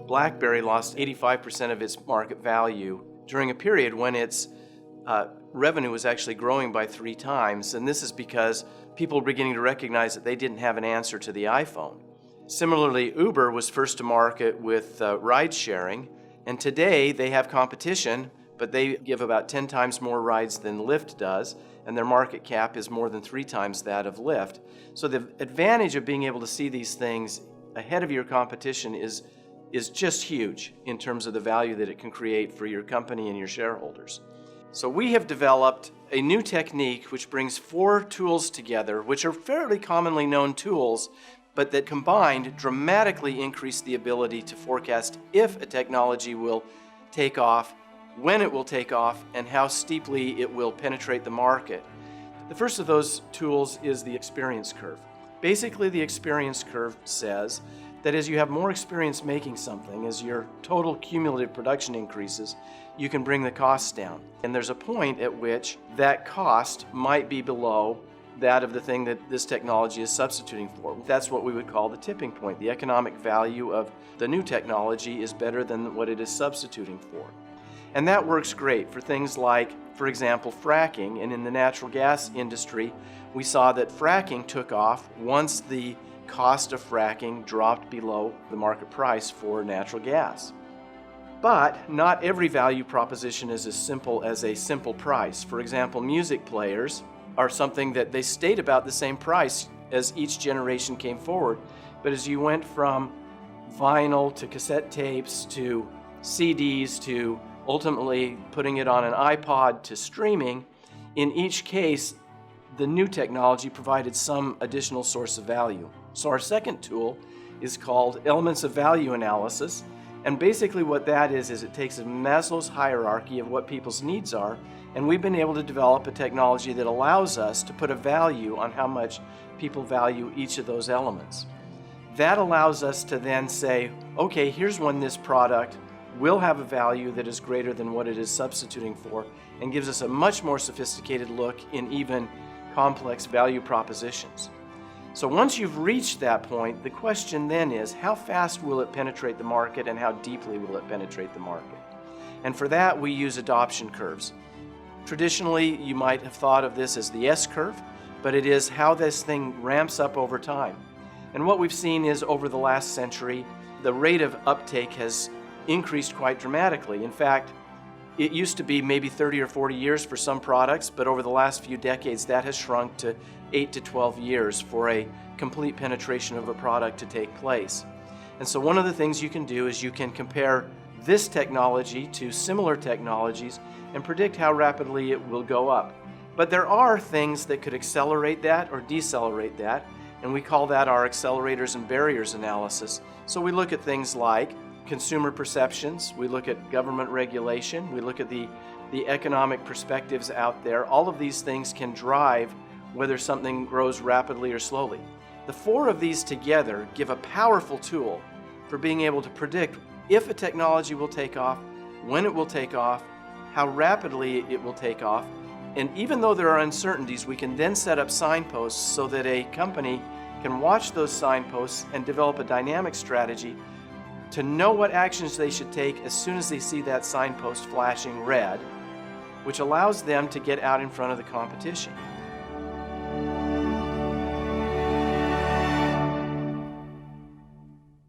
BlackBerry lost 85% of its market value during a period when its revenue was actually growing by 3 times, and this is because people were beginning to recognize that they didn't have an answer to the iPhone. Similarly, Uber was first to market with ride sharing, and today they have competition, but they give about 10 times more rides than Lyft does, and their market cap is more than 3 times that of Lyft. So the advantage of being able to see these things ahead of your competition is just huge in terms of the value that it can create for your company and your shareholders. So we have developed a new technique which brings 4 tools together, which are fairly commonly known tools, but that combined dramatically increase the ability to forecast if a technology will take off, when it will take off, and how steeply it will penetrate the market. The first of those tools is the experience curve. Basically, the experience curve says that as you have more experience making something, as your total cumulative production increases, you can bring the costs down. And there's a point at which that cost might be below that of the thing that this technology is substituting for. That's what we would call the tipping point. The economic value of the new technology is better than what it is substituting for. And that works great for things like, for example, fracking. And in the natural gas industry, we saw that fracking took off once the cost of fracking dropped below the market price for natural gas. But not every value proposition is as simple as a simple price. For example, music players are something that they stayed about the same price as each generation came forward. But as you went from vinyl to cassette tapes to CDs to ultimately putting it on an iPod to streaming, in each case, the new technology provided some additional source of value. So our second tool is called Elements of Value Analysis. And basically what that is it takes Maslow's hierarchy of what people's needs are, and we've been able to develop a technology that allows us to put a value on how much people value each of those elements. That allows us to then say, okay, here's when this product will have a value that is greater than what it is substituting for, and gives us a much more sophisticated look in even complex value propositions. So once you've reached that point, the question then is, how fast will it penetrate the market and how deeply will it penetrate the market? And for that, we use adoption curves. Traditionally, you might have thought of this as the S-curve, but it is how this thing ramps up over time. And what we've seen is over the last century, the rate of uptake has increased quite dramatically. In fact, it used to be maybe 30 or 40 years for some products, but over the last few decades, that has shrunk to 8 to 12 years for a complete penetration of a product to take place. And so one of the things you can do is you can compare this technology to similar technologies and predict how rapidly it will go up. But there are things that could accelerate that or decelerate that, and we call that our accelerators and barriers analysis. So we look at things like consumer perceptions, we look at government regulation, we look at the economic perspectives out there. All of these things can drive whether something grows rapidly or slowly. The 4 of these together give a powerful tool for being able to predict if a technology will take off, when it will take off, how rapidly it will take off. And even though there are uncertainties, we can then set up signposts so that a company can watch those signposts and develop a dynamic strategy to know what actions they should take as soon as they see that signpost flashing red, which allows them to get out in front of the competition.